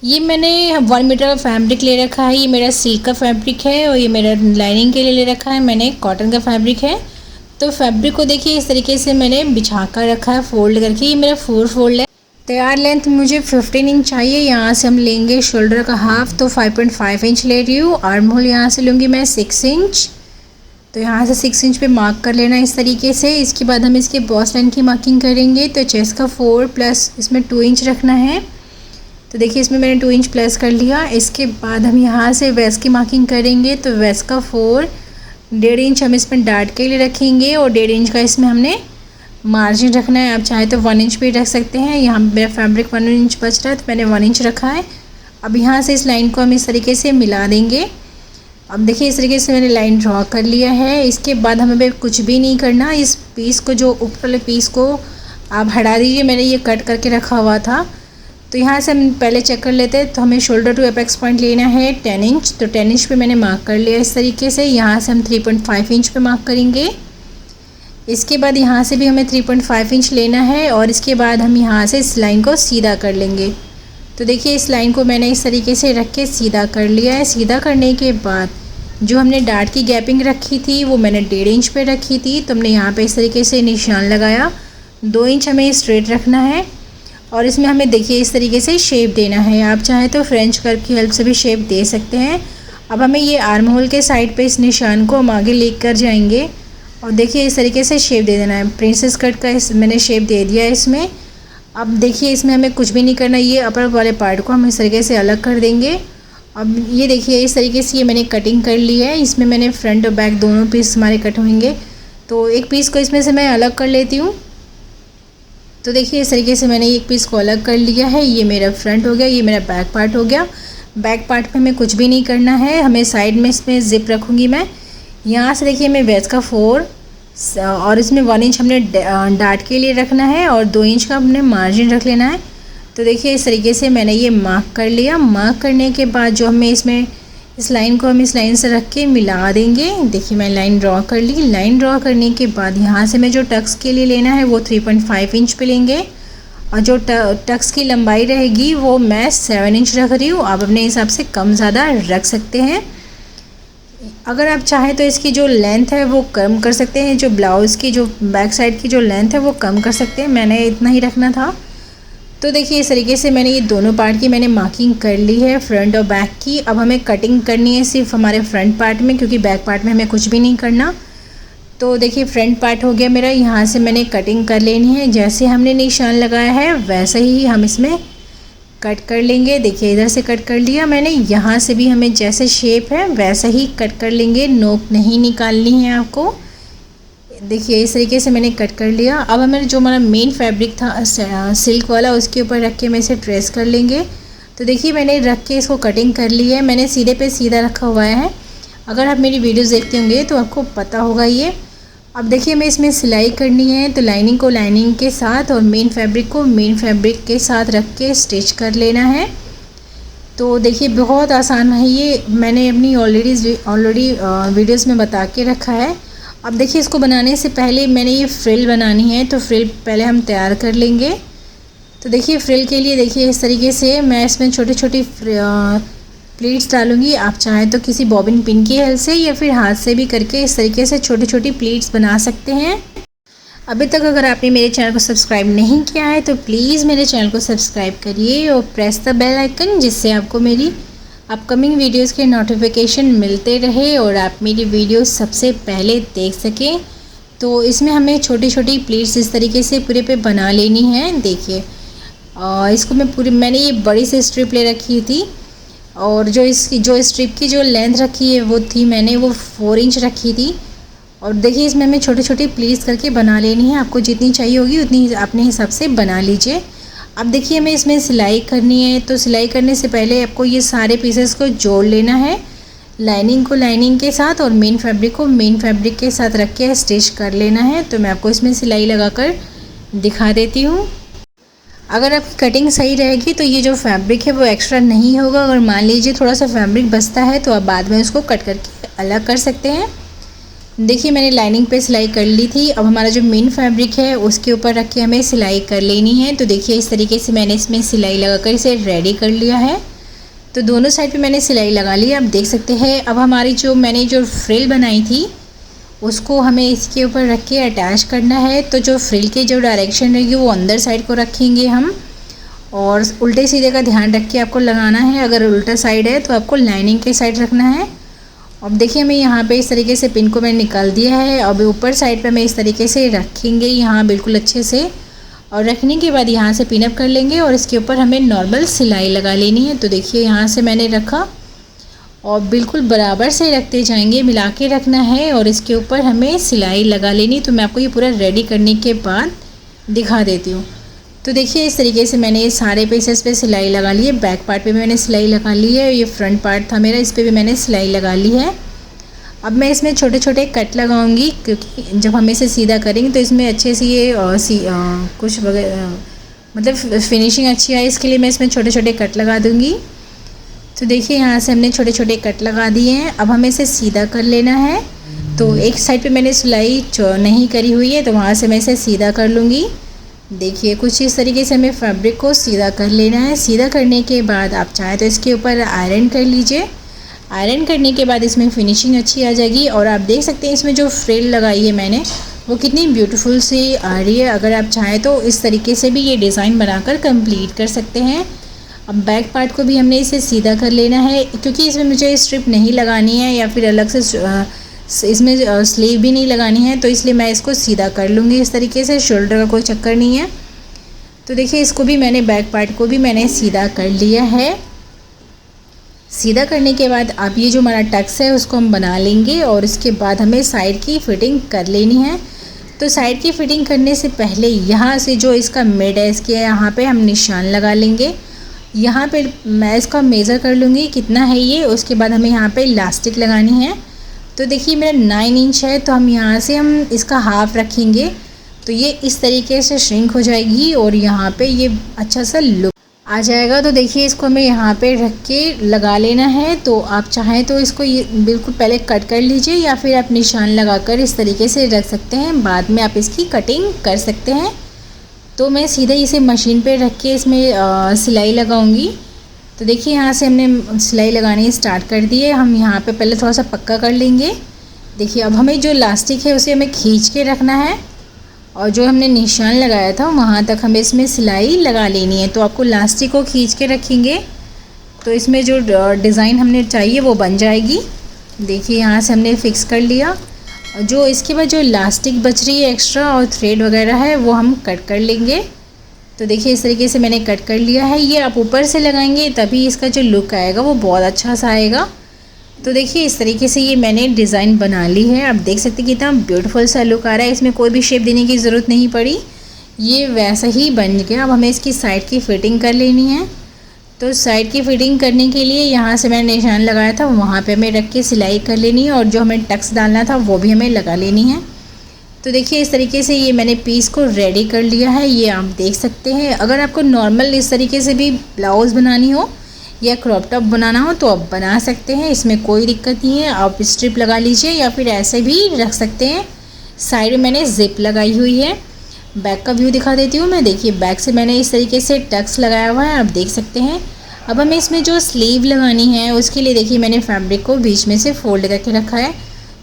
ये मैंने 1 मीटर का फैब्रिक ले रखा है। ये मेरा सिल्क का फैब्रिक है और ये मेरा लाइनिंग के लिए ले रखा है मैंने कॉटन का फैब्रिक है। तो फैब्रिक को देखिए इस तरीके से मैंने बिछा कर रखा है फोल्ड करके। ये मेरा 4 फोल्ड है। तैयार लेंथ मुझे 15 इंच चाहिए। यहाँ से हम लेंगे शोल्डर का हाफ, तो 5.5 इंच ले रही हूँ। आर्म होल यहाँ से लूँगी मैं 6 इंच। तो यहाँ से 6 इंच पे मार्क कर लेना इस तरीके से। इसके बाद हम इसके बॉस लाइन की मार्किंग करेंगे। तो चेस्ट का 4 प्लस इसमें 2 इंच रखना है। तो देखिए इसमें मैंने 2 इंच प्लस कर लिया। इसके बाद हम यहाँ से वेस्ट की मार्किंग करेंगे। तो वेस्ट का 4, 1.5 इंच हम इसमें डार्ट के लिए रखेंगे और 1.5 इंच का इसमें हमने मार्जिन रखना है। आप चाहे तो 1 इंच भी रख सकते हैं। यहाँ मेरा फैब्रिक 1 इंच बच रहा है तो मैंने 1 इंच रखा है। अब यहाँ से इस लाइन को हम इस तरीके से मिला देंगे। अब देखिए इस तरीके से मैंने लाइन ड्रॉ कर लिया है। इसके बाद हमें कुछ भी नहीं करना। इस पीस को, जो ऊपर वाले पीस को आप हटा दीजिए। मैंने ये कट करके रखा हुआ था। तो यहाँ से हम पहले चेक कर लेते हैं। तो हमें शोल्डर टू एपेक्स पॉइंट लेना है 10 इंच। तो 10 इंच पे मैंने मार्क कर लिया इस तरीके से। यहाँ से हम 3.5 इंच पे मार्क करेंगे। इसके बाद यहाँ से भी हमें 3.5 इंच लेना है और इसके बाद हम यहाँ से इस लाइन को सीधा कर लेंगे। तो देखिए इस लाइन को मैंने इस तरीके से रख के सीधा कर लिया है। सीधा करने के बाद जो हमने डार्ट की गैपिंग रखी थी वो मैंने 1.5 इंच पे रखी थी। तो हमने यहाँ पे इस तरीके से निशान लगाया। 2 इंच हमें स्ट्रेट रखना है और इसमें हमें देखिए इस तरीके से शेप देना है। आप चाहें तो फ्रेंच कर्व की हेल्प से भी शेप दे सकते हैं। अब हमें ये आर्म होल के साइड पे इस निशान को हम आगे लेकर जाएंगे और देखिए इस तरीके से शेप दे देना है। प्रिंसेस कट का मैंने शेप दे दिया है इसमें। अब देखिए इसमें हमें कुछ भी नहीं करना। ये अपर वाले पार्ट को हम इस तरीके से अलग कर देंगे। अब ये देखिए इस तरीके से ये मैंने कटिंग कर ली है। इसमें मैंने फ्रंट और बैक दोनों पीस हमारे कट होंगे। तो एक पीस को इसमें से मैं अलग कर लेती हूँ। तो देखिए इस तरीके से मैंने एक पीस को अलग कर लिया है। ये मेरा फ्रंट हो गया, ये मेरा बैक पार्ट हो गया। बैक पार्ट पे हमें कुछ भी नहीं करना है। हमें साइड में इसमें ज़िप रखूँगी मैं। यहाँ से देखिए मैं वेस्ट का 4 और इसमें 1 इंच हमने डार्ट के लिए रखना है और 2 इंच का हमने मार्जिन रख लेना है। तो देखिए इस तरीके से मैंने ये मार्क कर लिया। मार्क करने के बाद जो हमें इसमें इस लाइन को हम इस लाइन से रख के मिला देंगे। देखिए मैं लाइन ड्रॉ कर ली। लाइन ड्रॉ करने के बाद यहाँ से मैं जो टक्स के लिए लेना है वो 3.5 इंच पे लेंगे और जो टक्स की लंबाई रहेगी वो मैं 7 इंच रख रही हूँ। आप अपने हिसाब से कम ज़्यादा रख सकते हैं। अगर आप चाहें तो इसकी जो लेंथ है वो कम कर सकते हैं। जो ब्लाउज़ की जो बैक साइड की जो लेंथ है वो कम कर सकते हैं। मैंने इतना ही रखना था। तो देखिए इस तरीके से मैंने ये दोनों पार्ट की मैंने मार्किंग कर ली है, फ्रंट और बैक की। अब हमें कटिंग करनी है सिर्फ हमारे फ्रंट पार्ट में, क्योंकि बैक पार्ट में हमें कुछ भी नहीं करना। तो देखिए फ्रंट पार्ट हो गया मेरा। यहाँ से मैंने कटिंग कर लेनी है। जैसे हमने निशान लगाया है वैसे ही हम इसमें कट कर लेंगे। देखिए इधर से कट कर लिया मैंने। यहाँ से भी हमें जैसे शेप है वैसा ही कट कर लेंगे। नोक नहीं निकालनी है आपको। देखिए इस तरीके से मैंने कट कर लिया। अब हमें जो हमारा मेन फैब्रिक था सिल्क वाला, उसके ऊपर रख के मैं इसे ट्रेस कर लेंगे। तो देखिए मैंने रख के इसको कटिंग कर ली है। मैंने सीधे पे सीधा रखा हुआ है। अगर आप मेरी वीडियोस देखते होंगे तो आपको पता होगा ये। अब देखिए हमें इसमें सिलाई करनी है। तो लाइनिंग को लाइनिंग के साथ और मेन फैब्रिक को मेन फैब्रिक के साथ रख के स्टिच कर लेना है। तो देखिए बहुत आसान है ये। मैंने अपनी ऑलरेडी वीडियोस में बता के रखा है। अब देखिए इसको बनाने से पहले मैंने ये फ्रिल बनानी है। तो फ्रिल पहले हम तैयार कर लेंगे। तो देखिए फ्रिल के लिए देखिए इस तरीके से मैं इसमें छोटी छोटी प्लीट्स डालूँगी। आप चाहें तो किसी बॉबिन पिन की हेल्प से या फिर हाथ से भी करके इस तरीके से छोटी छोटी प्लीट्स बना सकते हैं। अभी तक अगर आपने मेरे चैनल को सब्सक्राइब नहीं किया है तो प्लीज़ मेरे चैनल को सब्सक्राइब करिए और प्रेस द बेल आइकन, जिससे आपको मेरी अपकमिंग वीडियोस के नोटिफिकेशन मिलते रहे और आप मेरी वीडियोस सबसे पहले देख सकें। तो इसमें हमें छोटी छोटी प्लीट्स इस तरीके से पूरे पे बना लेनी है। देखिए इसको मैंने ये बड़ी सी स्ट्रिप ले रखी थी और जो स्ट्रिप की जो लेंथ रखी है वो थी मैंने वो 4 इंच रखी थी। और देखिए इसमें हमें छोटी छोटी प्लीट्स करके बना लेनी है। आपको जितनी चाहिए होगी उतनी अपने हिसाब से बना लीजिए। अब देखिए हमें इसमें सिलाई करनी है। तो सिलाई करने से पहले आपको ये सारे पीसेस को जोड़ लेना है। लाइनिंग को लाइनिंग के साथ और मेन फैब्रिक को मेन फैब्रिक के साथ रख के स्टिच कर लेना है। तो मैं आपको इसमें सिलाई लगाकर दिखा देती हूँ। अगर आपकी कटिंग सही रहेगी तो ये जो फैब्रिक है वो एक्स्ट्रा नहीं होगा। अगर मान लीजिए थोड़ा सा फैब्रिक बचता है तो आप बाद में उसको कट करके अलग कर सकते हैं। देखिए मैंने लाइनिंग पे सिलाई कर ली थी। अब हमारा जो मेन फैब्रिक है उसके ऊपर रख के हमें सिलाई कर लेनी है। तो देखिए इस तरीके से मैंने इसमें सिलाई लगाकर इसे रेडी कर लिया है। तो दोनों साइड पे मैंने सिलाई लगा ली है, आप देख सकते हैं। अब हमारी मैंने जो फ्रिल बनाई थी उसको हमें इसके ऊपर रख के अटैच करना है। तो जो फ्रिल की जो डायरेक्शन रहेगी वो अंदर साइड को रखेंगे हम, और उल्टे सीधे का ध्यान रख के आपको लगाना है। अगर उल्टा साइड है तो आपको लाइनिंग के साइड रखना है। अब देखिए हमें यहाँ पे इस तरीके से पिन को मैंने निकाल दिया है। अब ऊपर साइड पे हमें इस तरीके से रखेंगे यहाँ बिल्कुल अच्छे से, और रखने के बाद यहाँ से पिन अप कर लेंगे और इसके ऊपर हमें नॉर्मल सिलाई लगा लेनी है। तो देखिए यहाँ से मैंने रखा और बिल्कुल बराबर से रखते जाएंगे, मिला के रखना है और इसके ऊपर हमें सिलाई लगा लेनी। तो मैं आपको ये पूरा रेडी करने के बाद दिखा देती हूँ। तो देखिए इस तरीके से मैंने ये सारे पीसेस पे सिलाई लगा ली है। बैक पार्ट पे भी मैंने सिलाई लगा ली है, ये फ्रंट पार्ट था मेरा, इस पर भी मैंने सिलाई लगा ली है। अब मैं इसमें छोटे छोटे कट लगाऊंगी, क्योंकि जब हम इसे सीधा करेंगे तो इसमें अच्छे से ये कुछ वगैरह मतलब फिनिशिंग अच्छी आए, इसके लिए मैं इसमें छोटे छोटे कट लगा दूँगी। तो देखिए यहाँ से हमने छोटे छोटे कट लगा दिए हैं। अब हमें इसे सीधा कर लेना है। तो एक साइड पे मैंने सिलाई नहीं करी हुई है, तो वहाँ से मैं इसे सीधा कर लूँगी। देखिए कुछ इस तरीके से हमें फैब्रिक को सीधा कर लेना है। सीधा करने के बाद आप चाहे तो इसके ऊपर आयरन कर लीजिए। आयरन करने के बाद इसमें फिनिशिंग अच्छी आ जाएगी। और आप देख सकते हैं इसमें जो फ्रिल लगाई है मैंने वो कितनी ब्यूटीफुल सी आ रही है। अगर आप चाहें तो इस तरीके से भी ये डिज़ाइन बनाकर कंप्लीट कर सकते हैं। अब बैक पार्ट को भी हमने इसे सीधा कर लेना है, क्योंकि इसमें मुझे स्ट्रिप नहीं लगानी है या फिर अलग से इसमें स्लीव भी नहीं लगानी है, तो इसलिए मैं इसको सीधा कर लूँगी इस तरीके से। शोल्डर का कोई चक्कर नहीं है। तो देखिए इसको भी मैंने बैक पार्ट को भी मैंने सीधा कर लिया है। सीधा करने के बाद आप ये जो हमारा टक्स है उसको हम बना लेंगे और इसके बाद हमें साइड की फ़िटिंग कर लेनी है। तो साइड की फ़िटिंग करने से पहले यहाँ से जो इसका मिड है इसके यहाँ पे हम निशान लगा लेंगे। यहाँ पे मैं इसका मेज़र कर लूँगी कितना है ये, उसके बाद हमें यहाँ पे इलास्टिक लगानी है। तो देखिए मेरा 9 इंच है, तो हम यहाँ से हम इसका हाफ़ रखेंगे तो ये इस तरीके से श्रिंक हो जाएगी और यहाँ पे ये अच्छा सा लुक आ जाएगा। तो देखिए इसको हमें यहाँ पे रख के लगा लेना है। तो आप चाहें तो इसको ये बिल्कुल पहले कट कर लीजिए या फिर आप निशान लगाकर इस तरीके से रख सकते हैं, बाद में आप इसकी कटिंग कर सकते हैं। तो मैं सीधे इसे मशीन पे रख के इसमें सिलाई लगाऊंगी। तो देखिए यहाँ से हमने सिलाई लगानी स्टार्ट कर दी है। हम यहाँ पे पहले थोड़ा सा पक्का कर लेंगे। देखिए अब हमें जो इलास्टिक है उसे हमें खींच के रखना है और जो हमने निशान लगाया था वहाँ तक हमें इसमें सिलाई लगा लेनी है। तो आपको इलास्टिक को खींच के रखेंगे तो इसमें जो डिज़ाइन हमने चाहिए वो बन जाएगी। देखिए यहाँ से हमने फ़िक्स कर लिया। जो इसके बाद जो इलास्टिक बच रही है एक्स्ट्रा और थ्रेड वगैरह है वो हम कट कर लेंगे। तो देखिए इस तरीके से मैंने कट कर लिया है। ये आप ऊपर से लगाएंगे तभी इसका जो लुक आएगा वो बहुत अच्छा सा आएगा। तो देखिए इस तरीके से ये मैंने डिज़ाइन बना ली है। आप देख सकते हैं कितना ब्यूटीफुल सा लुक आ रहा है। इसमें कोई भी शेप देने की ज़रूरत नहीं पड़ी, ये वैसा ही बन गया। अब हमें इसकी साइड की फ़िटिंग कर लेनी है। तो साइड की फ़िटिंग करने के लिए यहाँ से मैंने निशान लगाया था वहाँ पे हमें रख के सिलाई कर लेनी है और जो हमें टक्स डालना था वो भी हमें लगा लेनी है। तो देखिए इस तरीके से ये मैंने पीस को रेडी कर लिया है, ये आप देख सकते हैं। अगर आपको नॉर्मल इस तरीके से भी ब्लाउज़ बनानी हो या क्रॉप टॉप बनाना हो तो आप बना सकते हैं, इसमें कोई दिक्कत नहीं है। आप स्ट्रिप लगा लीजिए या फिर ऐसे भी रख सकते हैं। साइड में मैंने ज़िप लगाई हुई है। बैक का व्यू दिखा देती हूँ मैं। देखिए बैक से मैंने इस तरीके से टक्स लगाया हुआ है, आप देख सकते हैं। अब हमें इसमें जो स्लीव लगानी है उसके लिए देखिए मैंने फैब्रिक को बीच में से फोल्ड करके रखा है।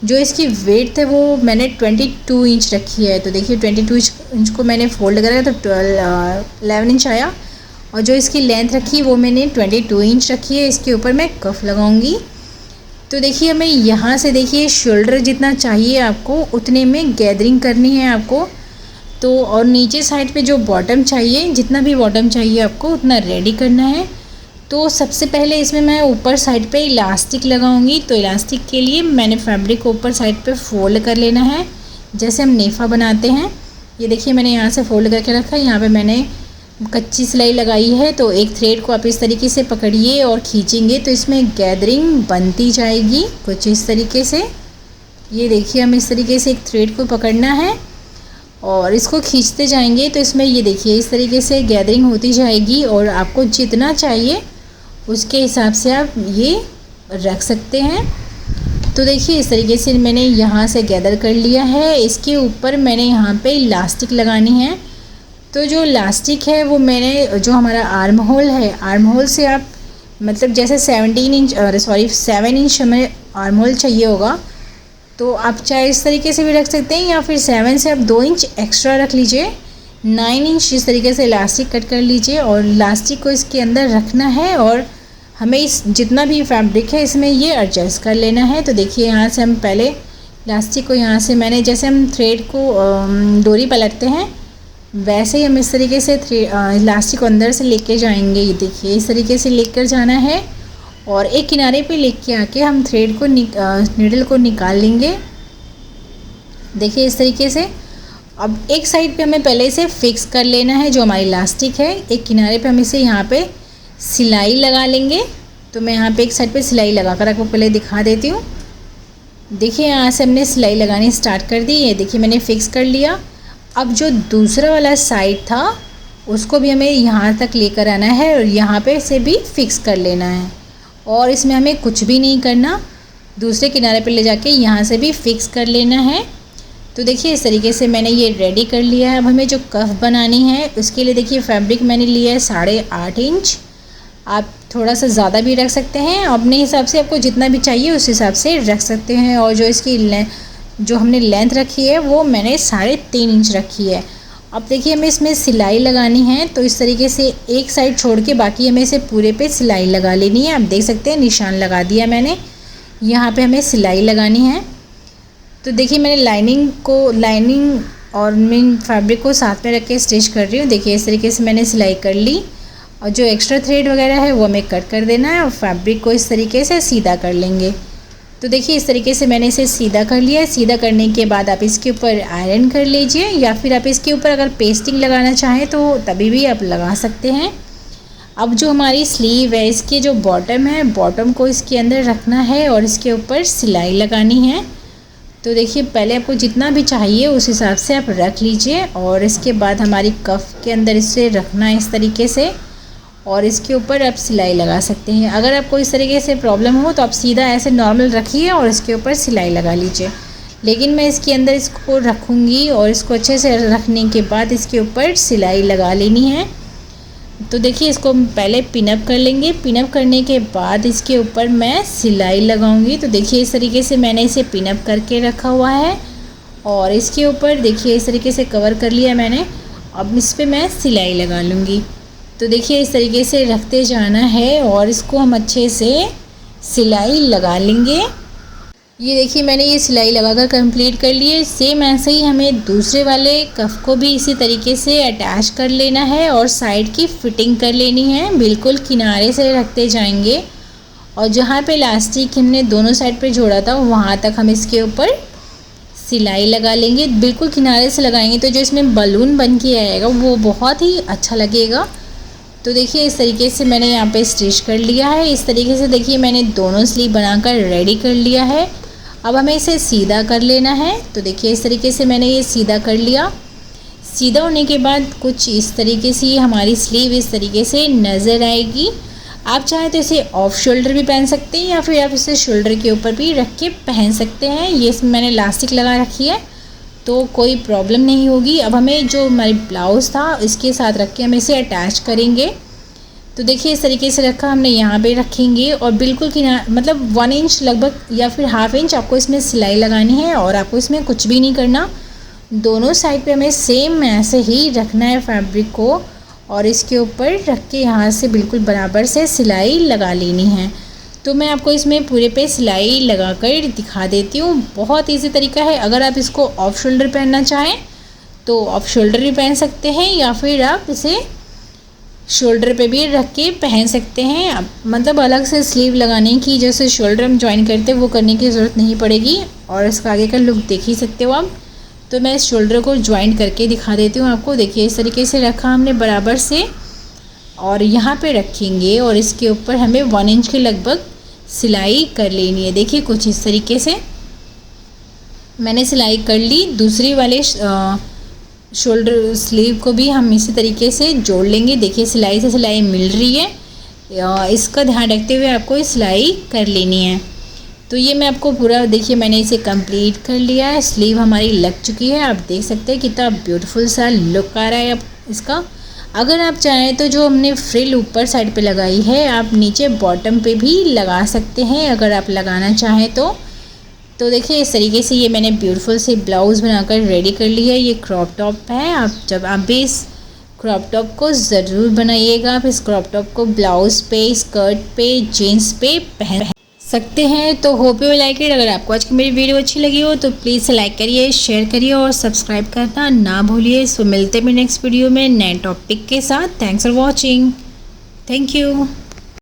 जो इसकी वेट है वो मैंने 22 इंच रखी है। तो देखिए 22 इंच को मैंने फोल्ड करा तो 11 इंच आया और जो इसकी लेंथ रखी वो मैंने 22 इंच रखी है। इसके ऊपर मैं कफ लगाऊंगी। तो देखिए हमें यहाँ से देखिए शोल्डर जितना चाहिए आपको उतने में गैदरिंग करनी है आपको। तो और नीचे साइड पे जो बॉटम चाहिए, जितना भी बॉटम चाहिए आपको उतना रेडी करना है। तो सबसे पहले इसमें मैं ऊपर साइड पे इलास्टिक लगाऊंगी। तो इलास्टिक के लिए मैंने फैब्रिक को ऊपर साइड पे फोल्ड कर लेना है, जैसे हम नेफा बनाते हैं। ये देखिए मैंने यहाँ से फोल्ड करके रखा है। यहाँ पे मैंने कच्ची सिलाई लगाई है। तो एक थ्रेड को आप इस तरीके से पकड़िए और खींचेंगे तो इसमें गैदरिंग बनती जाएगी कुछ इस तरीके से। ये देखिए हम इस तरीके से एक थ्रेड को पकड़ना है और इसको खींचते जाएंगे तो इसमें ये देखिए इस तरीके से गैदरिंग होती जाएगी। और आपको जितना चाहिए उसके हिसाब से आप ये रख सकते हैं। तो देखिए इस तरीके से मैंने यहाँ से गैदर कर लिया है। इसके ऊपर मैंने यहाँ पे इलास्टिक लगानी है। तो जो इलास्टिक है वो मैंने जो हमारा आर्म होल है, आर्म होल से आप मतलब जैसे 7 इंच हमें आर्म होल चाहिए होगा, तो आप चाहे इस तरीके से भी रख सकते हैं या फिर 7 से आप 2 इंच एक्स्ट्रा रख लीजिए। 9 इंच इस तरीके से इलास्टिक कट कर लीजिए और इलास्टिक को इसके अंदर रखना है और हमें इस जितना भी फैब्रिक है इसमें ये एडजस्ट कर लेना है। तो देखिए यहाँ से हम पहले इलास्टिक को यहाँ से मैंने जैसे हम थ्रेड को डोरी पलटते हैं वैसे ही हम इस तरीके से इलास्टिक को अंदर से लेके जाएंगे। ये देखिए इस तरीके से लेकर जाना है और एक किनारे पे लेके आके हम थ्रेड को नीडल को निकाल लेंगे। देखिए इस तरीके से। अब एक साइड पे हमें पहले इसे फिक्स कर लेना है जो हमारी इलास्टिक है। एक किनारे पे हम इसे यहाँ पे सिलाई लगा लेंगे। तो मैं यहाँ पे एक साइड पे सिलाई लगा कर आपको पहले दिखा देती हूँ। देखिए यहाँ से हमने सिलाई लगानी स्टार्ट कर दी। ये देखिए मैंने फ़िक्स कर लिया। अब जो दूसरा वाला साइड था उसको भी हमें यहाँ तक लेकर आना है और यहाँ पे से भी फिक्स कर लेना है और इसमें हमें कुछ भी नहीं करना, दूसरे किनारे पे ले जाके यहाँ से भी फिक्स कर लेना है। तो देखिए इस तरीके से मैंने ये रेडी कर लिया है। अब हमें जो कफ बनानी है उसके लिए देखिए फैब्रिक मैंने लिया है 8.5 इंच। आप थोड़ा सा ज़्यादा भी रख सकते हैं, अपने हिसाब से आपको जितना भी चाहिए उस हिसाब से रख सकते हैं। और जो इसकी जो हमने लेंथ रखी है वो मैंने 3.5 इंच रखी है। अब देखिए हमें इसमें सिलाई लगानी है, तो इस तरीके से एक साइड छोड़ के बाकी हमें इसे पूरे पे सिलाई लगा लेनी है। आप देख सकते हैं निशान लगा दिया मैंने, यहाँ पे हमें सिलाई लगानी है। तो देखिए मैंने लाइनिंग और मेन फैब्रिक को साथ में रख के स्टिच कर रही हूँ। देखिए इस तरीके से मैंने सिलाई कर ली और जो एक्स्ट्रा थ्रेड वगैरह है वो हमें कट कर देना है और फैब्रिक को इस तरीके से सीधा कर लेंगे। तो देखिए इस तरीके से मैंने इसे सीधा कर लिया है। सीधा करने के बाद आप इसके ऊपर आयरन कर लीजिए या फिर आप इसके ऊपर अगर पेस्टिंग लगाना चाहें तो तभी भी आप लगा सकते हैं। अब जो हमारी स्लीव है इसके जो बॉटम है, बॉटम को इसके अंदर रखना है और इसके ऊपर सिलाई लगानी है। तो देखिए पहले आपको जितना भी चाहिए उस हिसाब से आप रख लीजिए और इसके बाद हमारी कफ के अंदर इसे रखना है इस तरीके से और इसके ऊपर आप सिलाई लगा सकते हैं। अगर आपको इस तरीके से प्रॉब्लम हो तो आप सीधा ऐसे नॉर्मल रखिए और इसके ऊपर सिलाई लगा लीजिए। लेकिन मैं इसके अंदर इसको रखूँगी और इसको अच्छे से रखने के बाद इसके ऊपर सिलाई लगा लेनी है। तो देखिए इसको हम पहले पिनअप कर लेंगे। पिनअप करने के बाद इसके ऊपर मैं सिलाई लगाऊंगी। तो देखिए इस तरीके से मैंने इसे पिनअप करके रखा हुआ है और इसके ऊपर देखिए इस तरीके से कवर कर लिया मैंने। अब इस पर मैं सिलाई लगा लूँगी। तो देखिए इस तरीके से रखते जाना है और इसको हम अच्छे से सिलाई लगा लेंगे। ये देखिए मैंने ये सिलाई लगाकर कंप्लीट कर ली है। सेम ऐसे ही हमें दूसरे वाले कफ को भी इसी तरीके से अटैच कर लेना है और साइड की फिटिंग कर लेनी है। बिल्कुल किनारे से रखते जाएंगे और जहाँ पे इलास्टिक हमने दोनों साइड पे जोड़ा था वहाँ तक हम इसके ऊपर सिलाई लगा लेंगे। बिल्कुल किनारे से लगाएंगे तो जो इसमें बलून बन के आएगा वो बहुत ही अच्छा लगेगा। तो देखिए इस तरीके से मैंने यहाँ पे स्टिच कर लिया है। इस तरीके से देखिए मैंने दोनों स्लीव बनाकर रेडी कर लिया है। अब हमें इसे सीधा कर लेना है। तो देखिए इस तरीके से मैंने ये सीधा कर लिया। सीधा होने के बाद कुछ इस तरीके से हमारी स्लीव इस तरीके से नज़र आएगी। आप चाहें तो इसे ऑफ शोल्डर भी पहन सकते हैं या फिर आप इसे शोल्डर के ऊपर भी रख के पहन सकते हैं। ये इसमें मैंने इलास्टिक लगा रखी है तो कोई प्रॉब्लम नहीं होगी। अब हमें जो हमारी ब्लाउज़ था इसके साथ रख के हम इसे अटैच करेंगे। तो देखिए इस तरीके से रखा हमने, यहाँ पे रखेंगे और बिल्कुल मतलब 1 इंच लगभग या फिर ½ इंच आपको इसमें सिलाई लगानी है और आपको इसमें कुछ भी नहीं करना। दोनों साइड पे हमें सेम ऐसे ही रखना है फैब्रिक को और इसके ऊपर रख के यहाँ से बिल्कुल बराबर से सिलाई लगा लेनी है। तो मैं आपको इसमें पूरे पे सिलाई लगाकर दिखा देती हूँ। बहुत इजी तरीका है। अगर आप इसको ऑफ शोल्डर पहनना चाहें तो ऑफ शोल्डर भी पहन सकते हैं या फिर आप इसे शोल्डर पे भी रख के पहन सकते हैं। मतलब अलग से स्लीव लगाने की जैसे शोल्डर हम ज्वाइन करते हैं वो करने की ज़रूरत नहीं पड़ेगी। और इसका आगे का लुक देख ही सकते हो आप। तो मैं इस शोल्डर को ज्वाइन करके दिखा देती हूँ आपको। देखिए इस तरीके से रखा हमने बराबर से और यहाँ पे रखेंगे और इसके ऊपर हमें 1 इंच के लगभग सिलाई कर लेनी है। देखिए कुछ इस तरीके से मैंने सिलाई कर ली। दूसरी वाले शोल्डर स्लीव को भी हम इसी तरीके से जोड़ लेंगे। देखिए सिलाई से सिलाई मिल रही है, इसका ध्यान रखते हुए आपको सिलाई कर लेनी है। तो ये मैं आपको पूरा देखिए मैंने इसे कंप्लीट कर लिया है। स्लीव हमारी लग चुकी है, आप देख सकते हैं कितना ब्यूटीफुल सा लुक आ रहा है अब इसका। अगर आप चाहें तो जो हमने फ्रिल ऊपर साइड पे लगाई है आप नीचे बॉटम पे भी लगा सकते हैं अगर आप लगाना चाहें तो देखिए इस तरीके से ये मैंने ब्यूटीफुल से ब्लाउज़ बनाकर रेडी कर लिया है। ये क्रॉप टॉप है। आप भी इस क्रॉप टॉप को ज़रूर बनाइएगा। आप इस क्रॉप टॉप को ब्लाउज़ पे, स्कर्ट पे, जीन्स पे पहन सकते हैं। तो होप यू लाइक इट। अगर आपको आज की मेरी वीडियो अच्छी लगी हो तो प्लीज़ लाइक करिए, शेयर करिए और सब्सक्राइब करना ना भूलिए। सो मिलते हैं नेक्स्ट वीडियो में नए टॉपिक के साथ। Thanks for watching. Thank you.